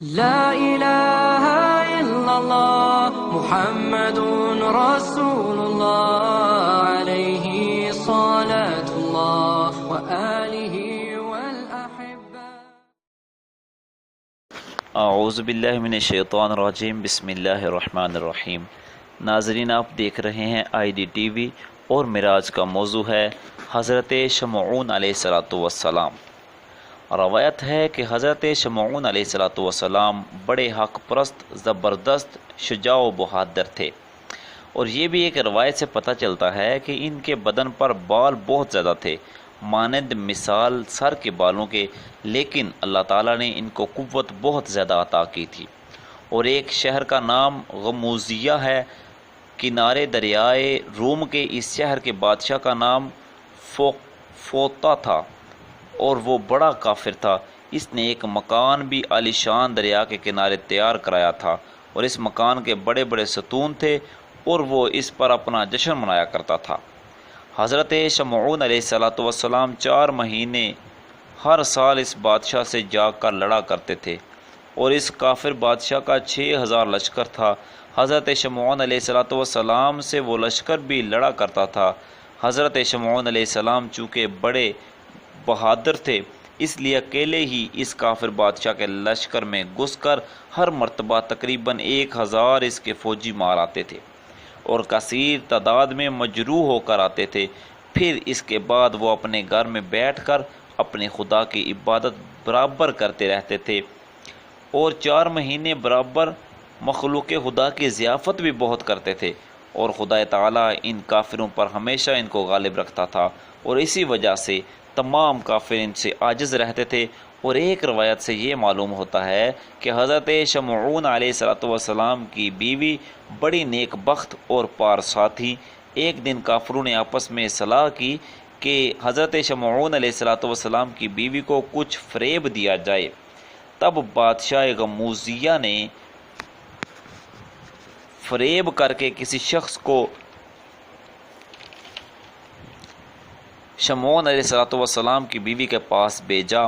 لا إله إلا الله محمد رسول الله عليه صلاة الله وآله والأحبة. اعوذ باللہ من الشیطان الرجیم. بسم اللہ الرحمن الرحیم. ناظرین، آپ دیکھ رہے ہیں آئی ڈی ٹی وی اور معراج کا موضوع ہے حضرت شمعون علیہ السلام. روایت ہے کہ حضرت شمعون علیہ السلام بڑے حق پرست، زبردست، شجاع و بہادر تھے، اور یہ بھی ایک روایت سے پتہ چلتا ہے کہ ان کے بدن پر بال بہت زیادہ تھے، مانند مثال سر کے بالوں کے، لیکن اللہ تعالیٰ نے ان کو قوت بہت زیادہ عطا کی تھی. اور ایک شہر کا نام غموزیہ ہے، کنارے دریائے روم کے. اس شہر کے بادشاہ کا نام فوتا تھا، اور وہ بڑا کافر تھا. اس نے ایک مکان بھی عالیشان دریا کے کنارے تیار کرایا تھا، اور اس مکان کے بڑے بڑے ستون تھے، اور وہ اس پر اپنا جشن منایا کرتا تھا. حضرت شمعون علیہ السلام 4 مہینے ہر سال اس بادشاہ سے جا کر لڑا کرتے تھے، اور اس کافر بادشاہ کا 6000 لشکر تھا. حضرت شمعون علیہ السلام سے وہ لشکر بھی لڑا کرتا تھا. حضرت شمعون علیہ السلام چونکہ بڑے بہادر تھے، اس لیے اکیلے ہی اس کافر بادشاہ کے لشکر میں گھس کر ہر مرتبہ تقریباً 1000 اس کے فوجی مار آتے تھے، اور کثیر تعداد میں مجروح ہو کر آتے تھے. پھر اس کے بعد وہ اپنے گھر میں بیٹھ کر اپنے خدا کی عبادت برابر کرتے رہتے تھے، اور 4 مہینے برابر مخلوق خدا کی ضیافت بھی بہت کرتے تھے، اور خدا تعالیٰ ان کافروں پر ہمیشہ ان کو غالب رکھتا تھا، اور اسی وجہ سے تمام کافر ان سے عاجز رہتے تھے. اور ایک روایت سے یہ معلوم ہوتا ہے کہ حضرت شمعون علیہ السلام کی بیوی بڑی نیک بخت اور پارسا تھی. ایک دن کافروں نے آپس میں صلاح کی کہ حضرت شمعون علیہ السلام کی بیوی کو کچھ فریب دیا جائے. تب بادشاہ غموزیہ نے فریب کر کے کسی شخص کو شمعون علیہ السلام کی بیوی کے پاس بھیجا.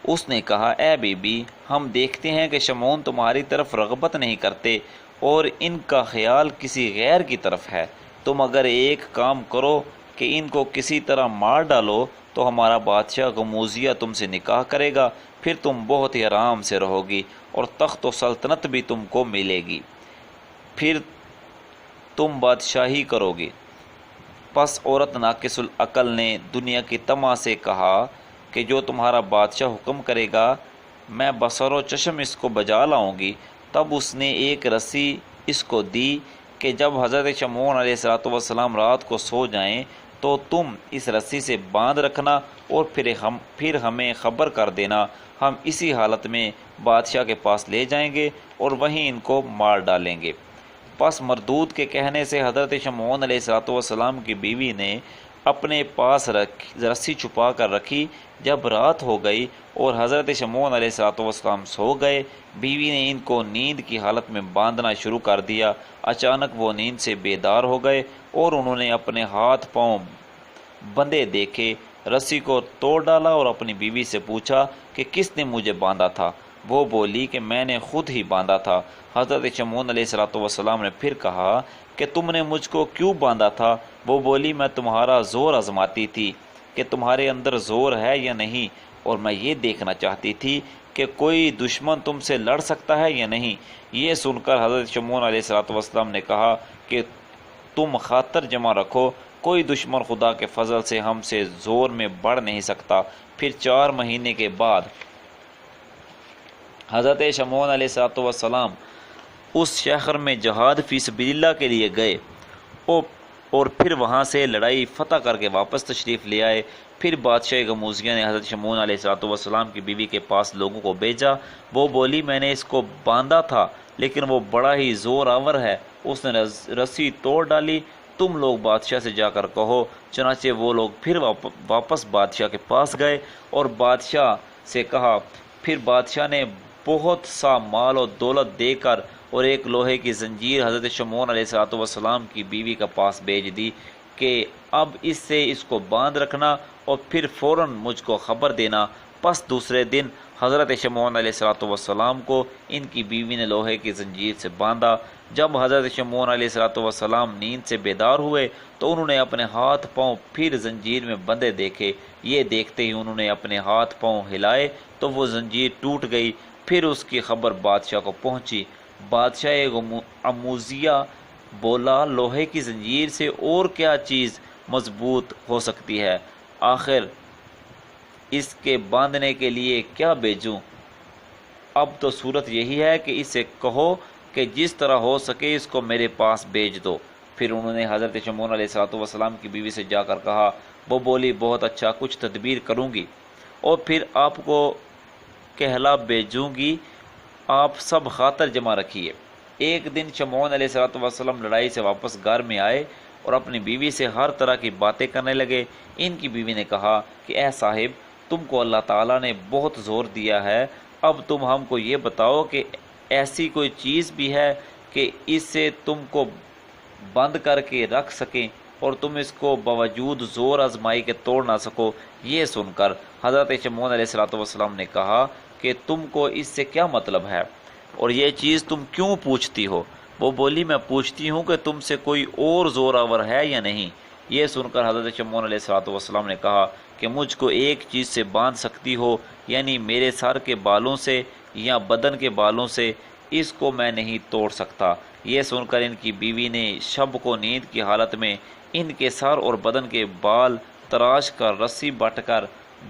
اس نے کہا، اے بی بی، ہم دیکھتے ہیں کہ شمعون تمہاری طرف رغبت نہیں کرتے، اور ان کا خیال کسی غیر کی طرف ہے. تم اگر ایک کام کرو کہ ان کو کسی طرح مار ڈالو تو ہمارا بادشاہ غموزیہ تم سے نکاح کرے گا، پھر تم بہت ہی آرام سے رہو گی، اور تخت و سلطنت بھی تم کو ملے گی، پھر تم بادشاہی کرو گی. پس عورت ناقص العقل نے دنیا کی طمع سے کہا کہ جو تمہارا بادشاہ حکم کرے گا میں بصر و چشم اس کو بجا لاؤں گی. تب اس نے ایک رسی اس کو دی کہ جب حضرت شمعون علیہ السلام رات کو سو جائیں تو تم اس رسی سے باندھ رکھنا، اور پھر ہمیں خبر کر دینا. ہم اسی حالت میں بادشاہ کے پاس لے جائیں گے اور وہیں ان کو مار ڈالیں گے. پس مردود کے کہنے سے حضرت شمعون علیہ السلام کی بیوی نے اپنے پاس رسی چھپا کر رکھی. جب رات ہو گئی اور حضرت شمعون علیہ السلام سو گئے، بیوی نے ان کو نیند کی حالت میں باندھنا شروع کر دیا. اچانک وہ نیند سے بیدار ہو گئے، اور انہوں نے اپنے ہاتھ پاؤں بندھے دیکھے. رسی کو توڑ ڈالا اور اپنی بیوی سے پوچھا کہ کس نے مجھے باندھا تھا؟ وہ بولی کہ میں نے خود ہی باندھا تھا. حضرت شمعون علیہ السلام نے پھر کہا کہ تم نے مجھ کو کیوں باندھا تھا؟ وہ بولی، میں تمہارا زور آزماتی تھی کہ تمہارے اندر زور ہے یا نہیں، اور میں یہ دیکھنا چاہتی تھی کہ کوئی دشمن تم سے لڑ سکتا ہے یا نہیں. یہ سن کر حضرت شمعون علیہ السلام نے کہا کہ تم خاطر جمع رکھو، کوئی دشمن خدا کے فضل سے ہم سے زور میں بڑھ نہیں سکتا. پھر 4 مہینے کے بعد حضرت شمعون علیہ السلام اس شہر میں جہاد فی سبیل اللہ کے لیے گئے، اور پھر وہاں سے لڑائی فتح کر کے واپس تشریف لے آئے. پھر بادشاہ غموزیہ نے حضرت شمعون علیہ السلام کی بیوی کے پاس لوگوں کو بھیجا. وہ بولی، میں نے اس کو باندھا تھا لیکن وہ بڑا ہی زور آور ہے، اس نے رسی توڑ ڈالی. تم لوگ بادشاہ سے جا کر کہو. چنانچہ وہ لوگ پھر واپس بادشاہ کے پاس گئے اور بادشاہ سے کہا. پھر بادشاہ نے بہت سا مال و دولت دے کر اور ایک لوہے کی زنجیر حضرت شمعون علیہ السلام کی بیوی کے پاس بھیج دی کہ اب اس کو باندھ رکھنا اور پھر فوراً مجھ کو خبر دینا. پس دوسرے دن حضرت شمعون علیہ السلام کو ان کی بیوی نے لوہے کی زنجیر سے باندھا۔ جب حضرت شمعون علیہ السلام نیند سے بیدار ہوئے تو انہوں نے اپنے ہاتھ پاؤں پھر زنجیر میں بندھے دیکھے۔ یہ دیکھتے ہی انہوں نے اپنے ہاتھ پاؤں ہلائے تو وہ زنجیر ٹوٹ گئی۔ پھر اس کی خبر بادشاہ کو پہنچی۔ بادشاہ اموزیہ بولا، لوہے کی زنجیر سے اور کیا چیز مضبوط ہو سکتی ہے؟ آخر اس کے باندھنے کے لیے کیا بھیجوں؟ اب تو صورت یہی ہے کہ اسے کہو کہ جس طرح ہو سکے اس کو میرے پاس بھیج دو۔ پھر انہوں نے حضرت شمعون علیہ السلام کی بیوی سے جا کر کہا۔ وہ بولی، بہت اچھا، کچھ تدبیر کروں گی اور پھر آپ کو کہلا بھیجوں گی، آپ سب خاطر جمع رکھیے۔ ایک دن شمعون علیہ السلام لڑائی سے واپس گھر میں آئے اور اپنی بیوی سے ہر طرح کی باتیں کرنے لگے۔ ان کی بیوی نے کہا کہ اے صاحب، تم کو اللہ تعالیٰ نے بہت زور دیا ہے، اب تم ہم کو یہ بتاؤ کہ ایسی کوئی چیز بھی ہے کہ اس سے تم کو بند کر کے رکھ سکیں اور تم اس کو باوجود زور آزمائی کے توڑ نہ سکو۔ یہ سن کر حضرت شمعون علیہ السلام نے کہا کہ تم کو اس سے کیا مطلب ہے اور یہ چیز تم کیوں پوچھتی ہو؟ وہ بولی، میں پوچھتی ہوں کہ تم سے کوئی اور زور آور ہے یا نہیں۔ یہ سن کر حضرت شمعون علیہ السلام نے کہا کہ مجھ کو ایک چیز سے باندھ سکتی ہو، یعنی میرے سر کے بالوں سے یا بدن کے بالوں سے، اس کو میں نہیں توڑ سکتا۔ یہ سن کر ان کی بیوی نے شب کو نیند کی حالت میں ان کے سر اور بدن کے بال تراش کر رسی بٹ کر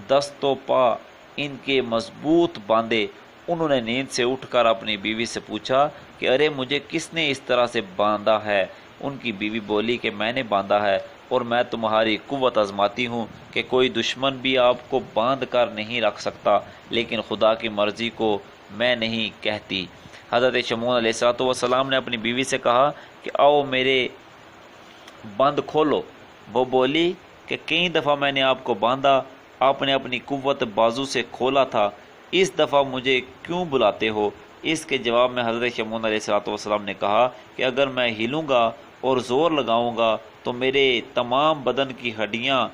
دست و پا ان کے مضبوط باندھے۔ انہوں نے نیند سے اٹھ کر اپنی بیوی سے پوچھا کہ ارے مجھے کس نے اس طرح سے باندھا ہے؟ ان کی بیوی بولی کہ میں نے باندھا ہے اور میں تمہاری قوت آزماتی ہوں کہ کوئی دشمن بھی آپ کو باندھ کر نہیں رکھ سکتا، لیکن خدا کی مرضی کو میں نہیں کہتی۔ حضرت شمعون علیہ السلام نے اپنی بیوی سے کہا کہ آؤ میرے بند کھولو۔ وہ بولی کہ کئی دفعہ میں نے آپ کو باندھا، آپ نے اپنی قوت بازو سے کھولا تھا، اس دفعہ مجھے کیوں بلاتے ہو؟ اس کے جواب میں حضرت شمعون علیہ السلام نے کہا کہ اگر میں ہلوں گا اور زور لگاؤں گا تو میرے تمام بدن کی ہڈیاں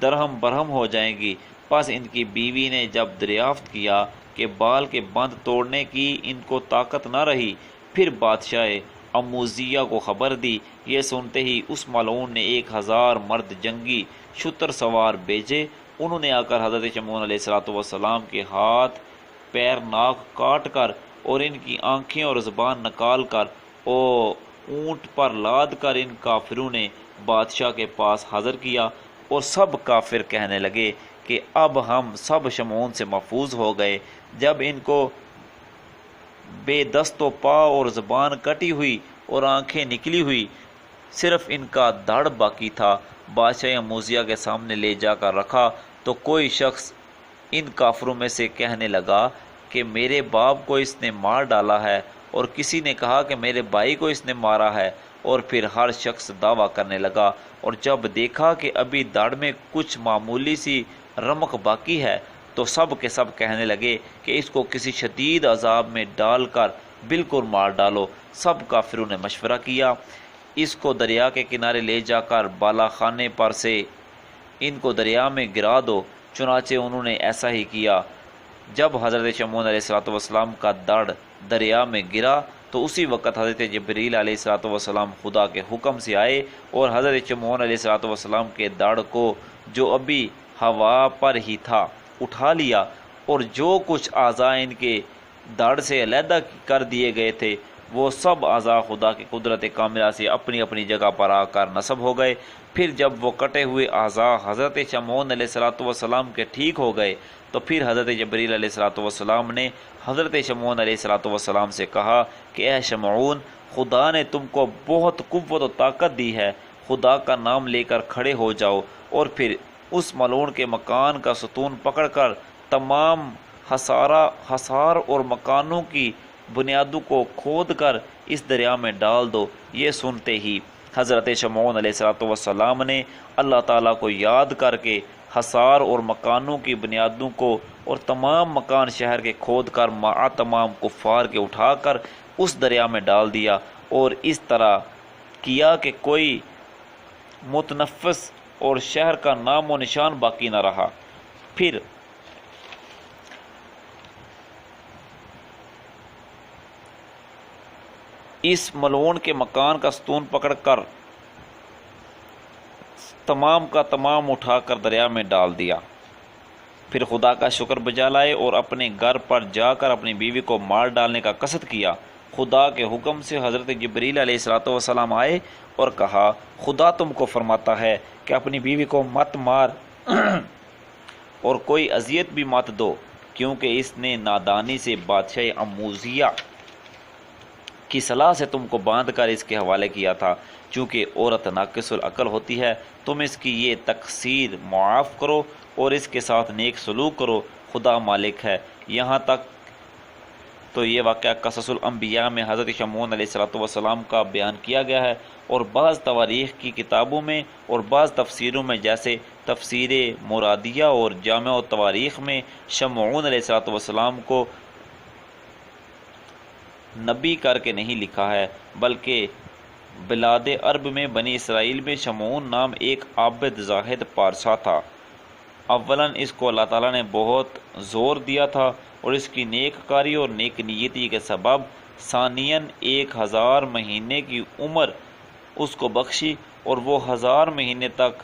درہم برہم ہو جائیں گی۔ پس ان کی بیوی نے جب دریافت کیا کہ بال کے بند توڑنے کی ان کو طاقت نہ رہی، پھر بادشاہ اموزیہ کو خبر دی۔ یہ سنتے ہی اس ملعون نے 1000 مرد جنگی شتر سوار بھیجے۔ انہوں نے آ کر حضرت شمعون علیہ السلام کے ہاتھ پیر ناک کاٹ کر اور ان کی آنکھیں اور زبان نکال کر اونٹ پر لاد کر ان کافروں نے بادشاہ کے پاس حاضر کیا، اور سب کافر کہنے لگے کہ اب ہم سب شمعون سے محفوظ ہو گئے۔ جب ان کو بے دست و پا اور زبان کٹی ہوئی اور آنکھیں نکلی ہوئی، صرف ان کا دھڑ باقی تھا، بادشاہ اموزیہ کے سامنے لے جا کر رکھا تو کوئی شخص ان کافروں میں سے کہنے لگا کہ میرے باپ کو اس نے مار ڈالا ہے، اور کسی نے کہا کہ میرے بھائی کو اس نے مارا ہے، اور پھر ہر شخص دعویٰ کرنے لگا۔ اور جب دیکھا کہ ابھی داڑھ میں کچھ معمولی سی رمق باقی ہے تو سب کے سب کہنے لگے کہ اس کو کسی شدید عذاب میں ڈال کر بالکل مار ڈالو۔ سب کافروں نے مشورہ کیا، اس کو دریا کے کنارے لے جا کر بالا خانے پر سے ان کو دریا میں گرا دو۔ چنانچہ انہوں نے ایسا ہی کیا۔ جب حضرت شمعون علیہ السلام کا دڑ دریا میں گرا تو اسی وقت حضرت جبریل علیہ السلام خدا کے حکم سے آئے اور حضرت شمعون علیہ السلام کے دڑ کو جو ابھی ہوا پر ہی تھا اٹھا لیا، اور جو کچھ اعضاء ان کے دڑ سے علیحدہ کر دیے گئے تھے وہ سب اعضاء خدا کی قدرت کاملہ سے اپنی اپنی جگہ پر آ کر نصب ہو گئے۔ پھر جب وہ کٹے ہوئے اعضاء حضرت شمعون علیہ السلام کے ٹھیک ہو گئے تو پھر حضرت جبریل علیہ السلام نے حضرت شمعون علیہ السلام سے کہا کہ اے شمعون، خدا نے تم کو بہت قوت و طاقت دی ہے، خدا کا نام لے کر کھڑے ہو جاؤ، اور پھر اس ملعون کے مکان کا ستون پکڑ کر تمام حصار اور مکانوں کی بنیادوں کو کھود کر اس دریا میں ڈال دو۔ یہ سنتے ہی حضرت شمعون علیہ السلام نے اللہ تعالیٰ کو یاد کر کے حصار اور مکانوں کی بنیادوں کو اور تمام مکان شہر کے کھود کر مع تمام کفار کے اٹھا کر اس دریا میں ڈال دیا، اور اس طرح کیا کہ کوئی متنفس اور شہر کا نام و نشان باقی نہ رہا۔ پھر اس ملعون کے مکان کا ستون پکڑ کر تمام کا تمام اٹھا کر دریا میں ڈال دیا۔ پھر خدا کا شکر بجا لائے اور اپنے گھر پر جا کر اپنی بیوی کو مار ڈالنے کا قصد کیا۔ خدا کے حکم سے حضرت جبریل علیہ السلام آئے اور کہا، خدا تم کو فرماتا ہے کہ اپنی بیوی کو مت مار اور کوئی اذیت بھی مت دو، کیونکہ اس نے نادانی سے بادشاہ اموزیہ کی صلاح سے تم کو باندھ کر اس کے حوالے کیا تھا۔ چونکہ عورت ناقص العقل ہوتی ہے، تم اس کی یہ تقصیر معاف کرو اور اس کے ساتھ نیک سلوک کرو، خدا مالک ہے۔ یہاں تک تو یہ واقعہ قصص الانبیاء میں حضرت شمعون علیہ السلام کا بیان کیا گیا ہے، اور بعض تواریخ کی کتابوں میں اور بعض تفسیروں میں جیسے تفسیر مرادیہ اور جامع التواریخ میں شمعون علیہ السلام کو نبی کر کے نہیں لکھا ہے، بلکہ بلاد عرب میں بنی اسرائیل میں شمعون نام ایک عابد زاہد پارسا تھا۔ اولاً اس کو اللہ تعالیٰ نے بہت زور دیا تھا اور اس کی نیک کاری اور نیک نیتی کے سبب ثانیاً 1000 مہینے کی عمر اس کو بخشی، اور وہ 1000 مہینے تک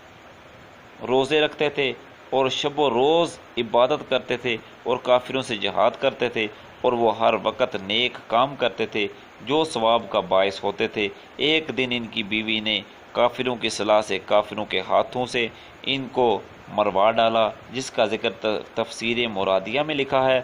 روزے رکھتے تھے اور شب و روز عبادت کرتے تھے اور کافروں سے جہاد کرتے تھے، اور وہ ہر وقت نیک کام کرتے تھے جو ثواب کا باعث ہوتے تھے۔ ایک دن ان کی بیوی نے کافروں کی صلاح سے کافروں کے ہاتھوں سے ان کو مروا ڈالا، جس کا ذکر تفسیر مرادیہ میں لکھا ہے۔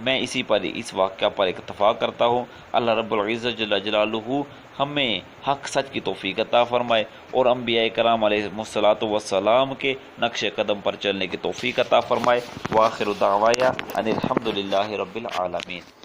میں اس واقعہ پر اکتفا کرتا ہوں۔ اللہ رب العزت جل جلالہ ہمیں حق سچ کی توفیق عطا فرمائے اور انبیاء کرام علیہ السلام کے نقش قدم پر چلنے کی توفیق عطا فرمائے۔ وآخر دعوایا ان الحمد للہ رب العالمین۔